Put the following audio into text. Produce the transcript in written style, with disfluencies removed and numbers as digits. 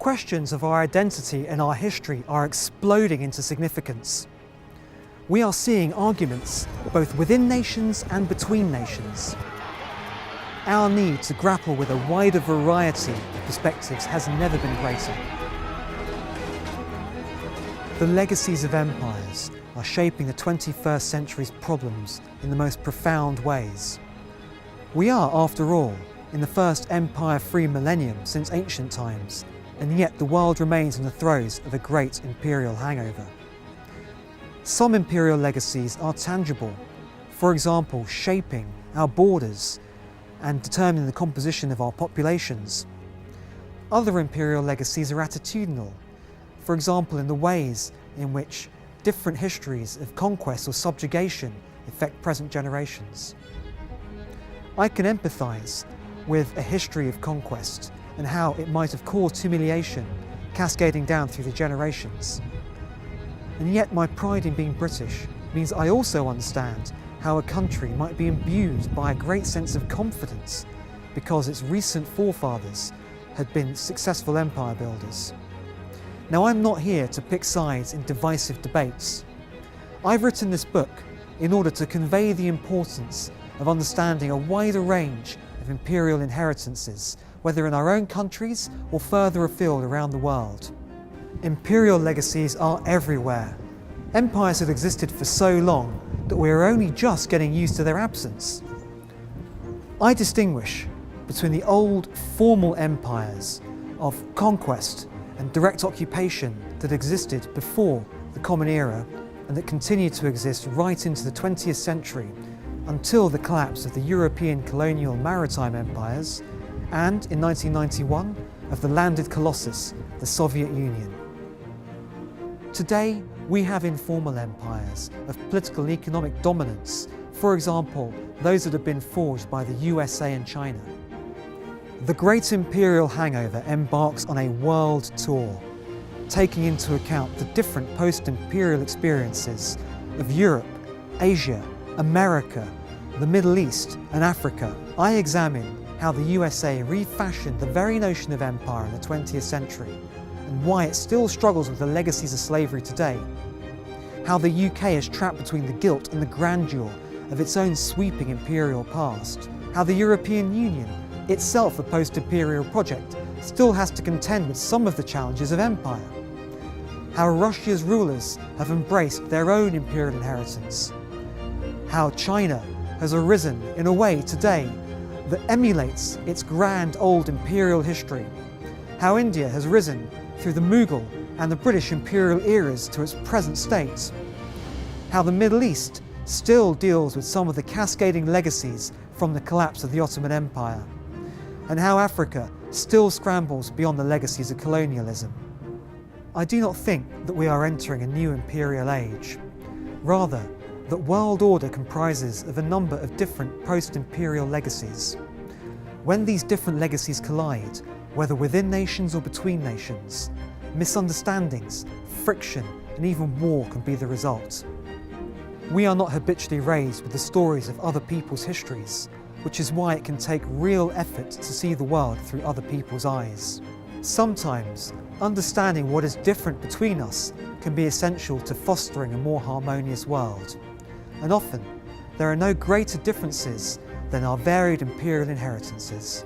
questions of our identity and our history are exploding into significance. We are seeing arguments both within nations and between nations. Our need to grapple with a wider variety of perspectives has never been greater. The legacies of empires are shaping the 21st century's problems in the most profound ways. We are, after all, in the first empire-free millennium since ancient times, and yet the world remains in the throes of a great imperial hangover. Some imperial legacies are tangible, for example, shaping our borders and determining the composition of our populations. Other imperial legacies are attitudinal, for example in the ways in which different histories of conquest or subjugation affect present generations. I can empathise with a history of conquest and how it might have caused humiliation cascading down through the generations. And yet my pride in being British means I also understand how a country might be imbued by a great sense of confidence because its recent forefathers had been successful empire builders. Now, I'm not here to pick sides in divisive debates. I've written this book in order to convey the importance of understanding a wider range of imperial inheritances, whether in our own countries or further afield around the world. Imperial legacies are everywhere. Empires have existed for so long that we are only just getting used to their absence. I distinguish between the old formal empires of conquest and direct occupation that existed before the Common Era and that continued to exist right into the 20th century until the collapse of the European colonial maritime empires and, in 1991, of the landed colossus, the Soviet Union. Today, we have informal empires of political and economic dominance, for example, those that have been forged by the USA and China. The Great Imperial Hangover embarks on a world tour, taking into account the different post-imperial experiences of Europe, Asia, America, the Middle East and Africa. I examine how the USA refashioned the very notion of empire in the 20th century and why it still struggles with the legacies of slavery today. How the UK is trapped between the guilt and the grandeur of its own sweeping imperial past. How the European Union, itself a post-imperial project, still has to contend with some of the challenges of empire. How Russia's rulers have embraced their own imperial inheritance. How China has arisen in a way today that emulates its grand old imperial history. How India has risen through the Mughal and the British imperial eras to its present state. How the Middle East still deals with some of the cascading legacies from the collapse of the Ottoman Empire. And how Africa still scrambles beyond the legacies of colonialism. I do not think that we are entering a new imperial age. Rather, that world order comprises of a number of different post-imperial legacies. When these different legacies collide, whether within nations or between nations, misunderstandings, friction, and even war can be the result. We are not habitually raised with the stories of other people's histories, which is why it can take real effort to see the world through other people's eyes. Sometimes, understanding what is different between us can be essential to fostering a more harmonious world. And often, there are no greater differences than our varied imperial inheritances.